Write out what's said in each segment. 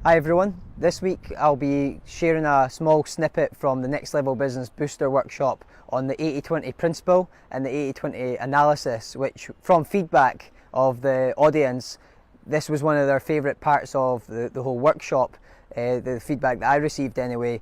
Hi everyone, this week I'll be sharing a small snippet from the Next Level Business Booster workshop on the 80-20 principle and the 80-20 analysis, which from feedback of the audience, this was one of their favourite parts of the whole workshop. The feedback that I received anyway,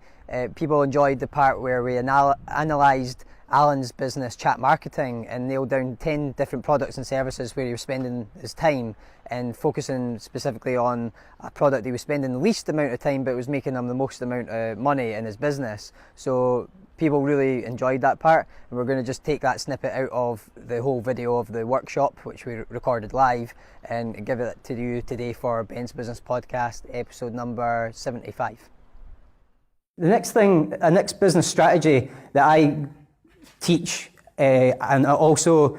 people enjoyed the part where we analysed Alan's business, Chat Marketing, and nailed down 10 different products and services where he was spending his time and focusing specifically on a product he was spending the least amount of time but was making him the most amount of money in his business. So people really enjoyed that part, and we're going to just take that snippet out of the whole video of the workshop, which we recorded live, and give it to you today for Ben's Business Podcast, episode number 75. The next business strategy that I teach and I also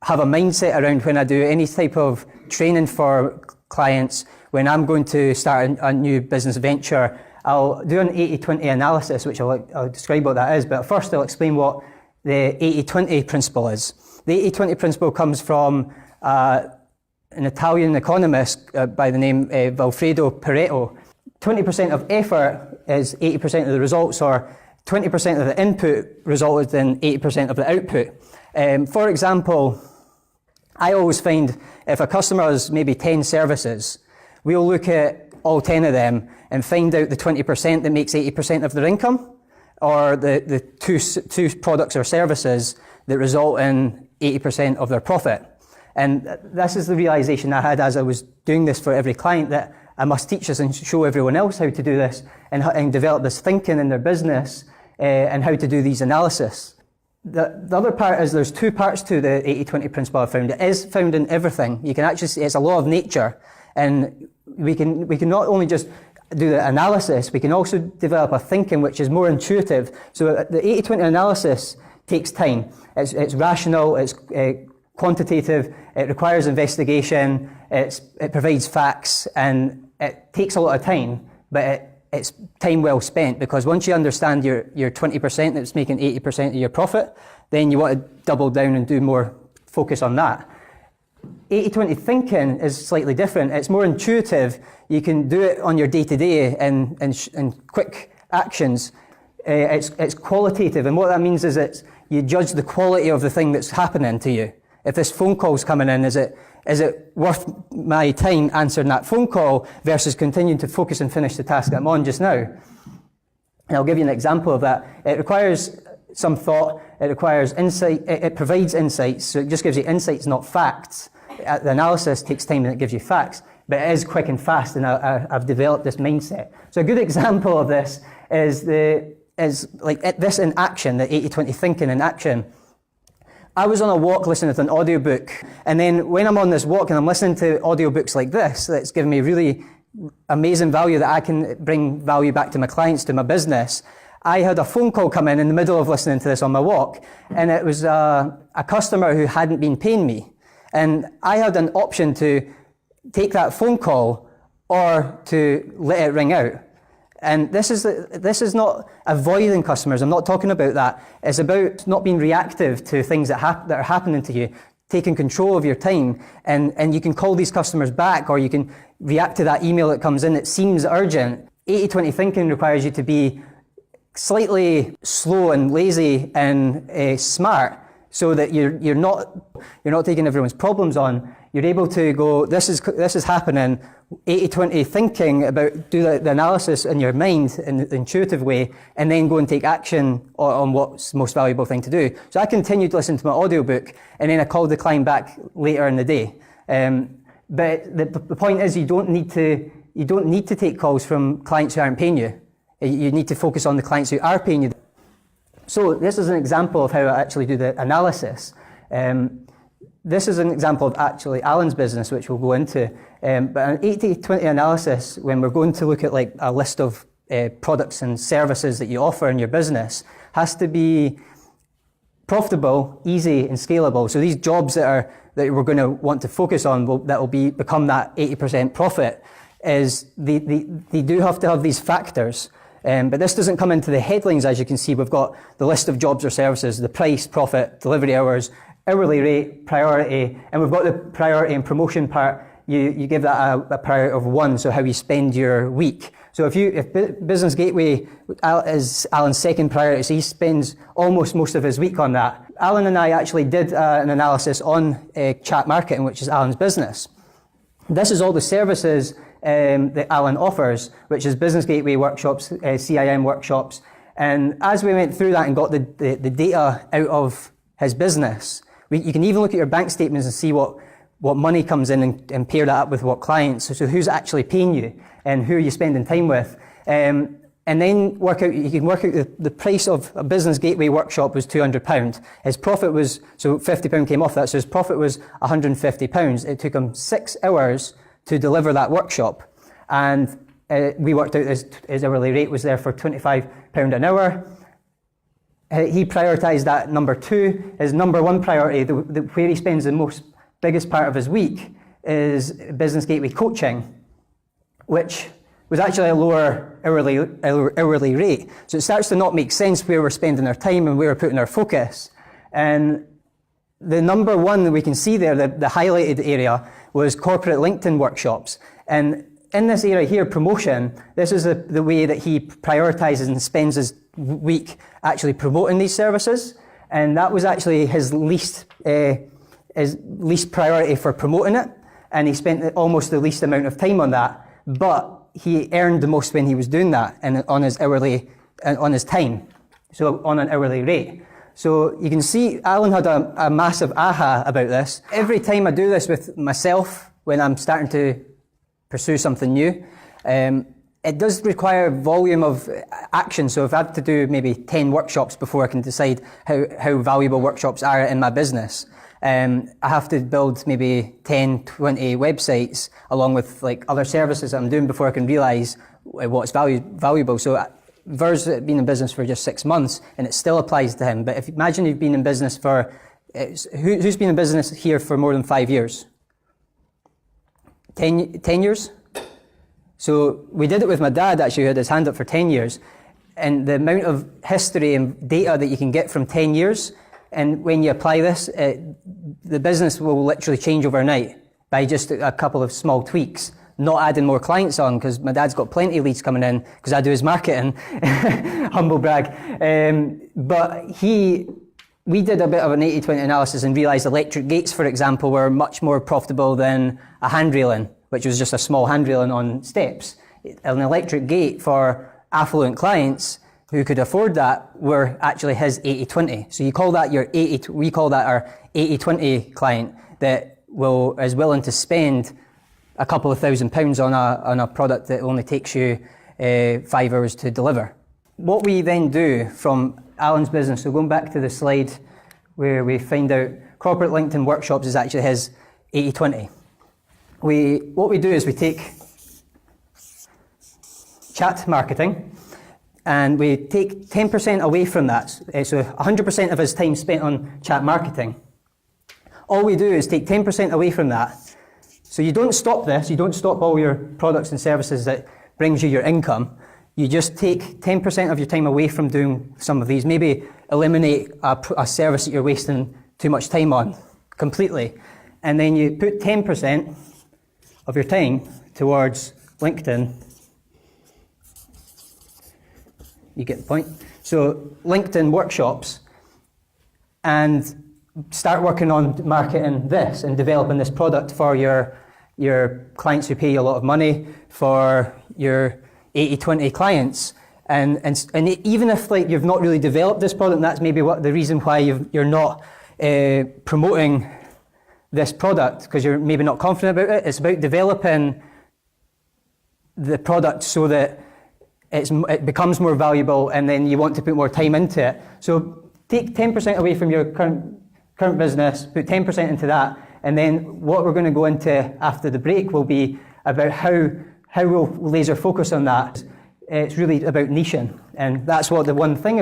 have a mindset around when I do any type of training for clients. When I'm going to start a new business venture, I'll do an 80-20 analysis, which I'll describe what that is, but first I'll explain what the 80-20 principle is. The 80-20 principle comes from an Italian economist by the name of Alfredo Pareto. 20% of effort is 80% of the results, or 20% of the input resulted in 80% of the output. For example, I always find if a customer has maybe 10 services, we'll look at all 10 of them and find out the 20% that makes 80% of their income, or the two products or services that result in 80% of their profit. And this is the realization I had as I was doing this for every client, that I must teach this and show everyone else how to do this and develop this thinking in their business and how to do these analysis. The other part is there's two parts to the 80-20 principle I found. It is found in everything. You can actually see it's a law of nature, and we can not only just do the analysis, we can also develop a thinking which is more intuitive. So the 80-20 analysis takes time. It's rational, it's quantitative, it requires investigation, it provides facts, and it takes a lot of time, but it's time well spent, because once you understand your 20% that's making 80% of your profit, then you want to double down and do more focus on that. 80-20 thinking is slightly different. It's more intuitive. You can do it on your day-to-day and quick actions. It's qualitative, and what that means is you judge the quality of the thing that's happening to you. If this phone call's coming in, is it worth my time answering that phone call versus continuing to focus and finish the task that I'm on just now? And I'll give you an example of that. It requires some thought, it requires insight, it provides insights, so it just gives you insights, not facts. The analysis takes time and it gives you facts, but it is quick and fast, and I've developed this mindset. So a good example of this is this in action, the 80-20 thinking in action. I was on a walk listening to an audiobook, and then when I'm on this walk and I'm listening to audiobooks like this, that's given me really amazing value that I can bring value back to my clients, to my business. I had a phone call come in the middle of listening to this on my walk, and it was a customer who hadn't been paying me. And I had an option to take that phone call or to let it ring out. And this is not avoiding customers. I'm not talking about that. It's about not being reactive to things that are happening to you, taking control of your time. And you can call these customers back, or you can react to that email that comes in that seems urgent. 80-20 thinking requires you to be slightly slow and lazy and smart, so that you're not taking everyone's problems on. You're able to go, this is happening. 80-20 thinking about, do the analysis in your mind in an intuitive way, and then go and take action on what's the most valuable thing to do. So I continued to listen to my audiobook, and then I called the client back later in the day. But the point is, you don't need to take calls from clients who aren't paying you. You need to focus on the clients who are paying you. So this is an example of how I actually do the analysis. This is an example of actually Alan's business, which we'll go into. But an 80-20 analysis, when we're going to look at like a list of products and services that you offer in your business, has to be profitable, easy, and scalable. So these jobs that we're going to want to focus on that will become that 80% profit, is they do have to have these factors. But this doesn't come into the headlines. As you can see, we've got the list of jobs or services, the price, profit, delivery hours, hourly rate, priority, and we've got the priority and promotion part you give that a priority of 1, so how you spend your week. So if Business Gateway is Alan's second priority, so he spends almost most of his week on that. Alan and I actually did an analysis on chat marketing, which is Alan's business. This is all the services that Alan offers, which is Business Gateway workshops, CIM workshops. And as we went through that and got the data out of his business, you can even look at your bank statements and see what money comes in and pair that up with what clients. So who's actually paying you and who are you spending time with. And then you can work out the price of a Business Gateway workshop was £200. His profit was, so £50 came off that, so his profit was £150. It took him 6 hours to deliver that workshop. And we worked out his hourly rate was there for £25 an hour. He prioritised that number 2. His number 1 priority, where he spends the biggest part of his week, is Business Gateway coaching, which was actually a lower hourly rate. So it starts to not make sense where we're spending our time and where we're putting our focus. And the number 1 that we can see there, the highlighted area, was corporate LinkedIn workshops. And in this area here, promotion, this is the way that he prioritises and spends his week actually promoting these services. And that was actually his least priority for promoting it. And he spent almost the least amount of time on that. But he earned the most when he was doing that and on his time, so on an hourly rate. So you can see Alan had a massive aha about this. Every time I do this with myself when I'm starting to pursue something new, it does require volume of action. So if I have to do maybe 10 workshops before I can decide how valuable workshops are in my business, I have to build maybe 10, 20 websites along with like other services that I'm doing before I can realise what's valuable. So Ver's been in business for just 6 months and it still applies to him. But imagine you've been in business who's been in business here for more than 5 years? 10 years? So we did it with my dad, actually, who had his hand up for 10 years. And the amount of history and data that you can get from 10 years, and when you apply this, the business will literally change overnight by just a couple of small tweaks, not adding more clients on, because my dad's got plenty of leads coming in, because I do his marketing, humble brag. But we did a bit of an 80-20 analysis and realised electric gates, for example, were much more profitable than a hand railing, which was just a small hand railing on steps. An electric gate for affluent clients who could afford that were actually his 80-20. So you call that we call that our 80-20 client that is willing to spend a couple of £1,000 on a product that only takes you 5 hours to deliver. What we then do from Alan's business, so going back to the slide where we find out corporate LinkedIn workshops is actually his 80-20. What we do is we take chat marketing and we take 10% away from that. So 100% of his time spent on chat marketing. All we do is take 10% away from that. So you don't stop this, you don't stop all your products and services that brings you your income. You just take 10% of your time away from doing some of these. Maybe eliminate a service that you're wasting too much time on completely. And then you put 10% of your time towards LinkedIn. You get the point? So LinkedIn workshops, and start working on marketing this and developing this product for your clients who pay you a lot of money, for your 80-20 clients. And even if like you've not really developed this product, and that's maybe the reason why you're not promoting this product, because you're maybe not confident about it. It's about developing the product so that it becomes more valuable, and then you want to put more time into it. So take 10% away from your current business, put 10% into that, and then what we're going to go into after the break will be about how we'll laser focus on that. It's really about niching, and that's what the one thing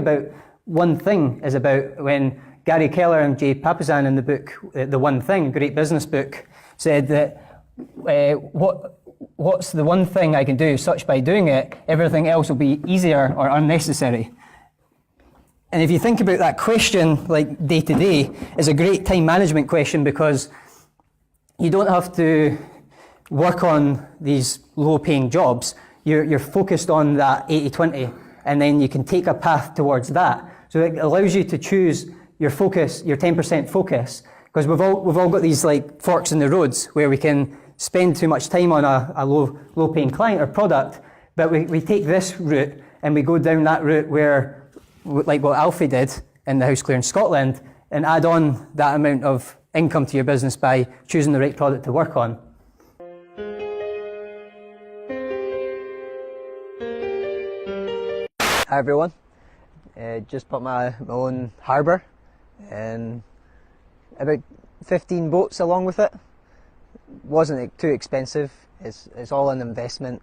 is about. When Gary Keller and Jay Papasan in the book, The One Thing, a great business book, said that what's the one thing I can do, such by doing it, everything else will be easier or unnecessary. And if you think about that question, like day to day, is a great time management question, because you don't have to work on these low-paying jobs, you're focused on that 80-20, and then you can take a path towards that. So it allows you to choose your focus, your 10% focus, because we've all got these like forks in the roads where we can spend too much time on a low-paying client or product, but we take this route and we go down that route where, like what Alfie did in the house clear in Scotland, and add on that amount of income to your business by choosing the right product to work on. Hi everyone, just bought my own harbour and about 15 boats along with it. Wasn't too expensive, it's all an investment.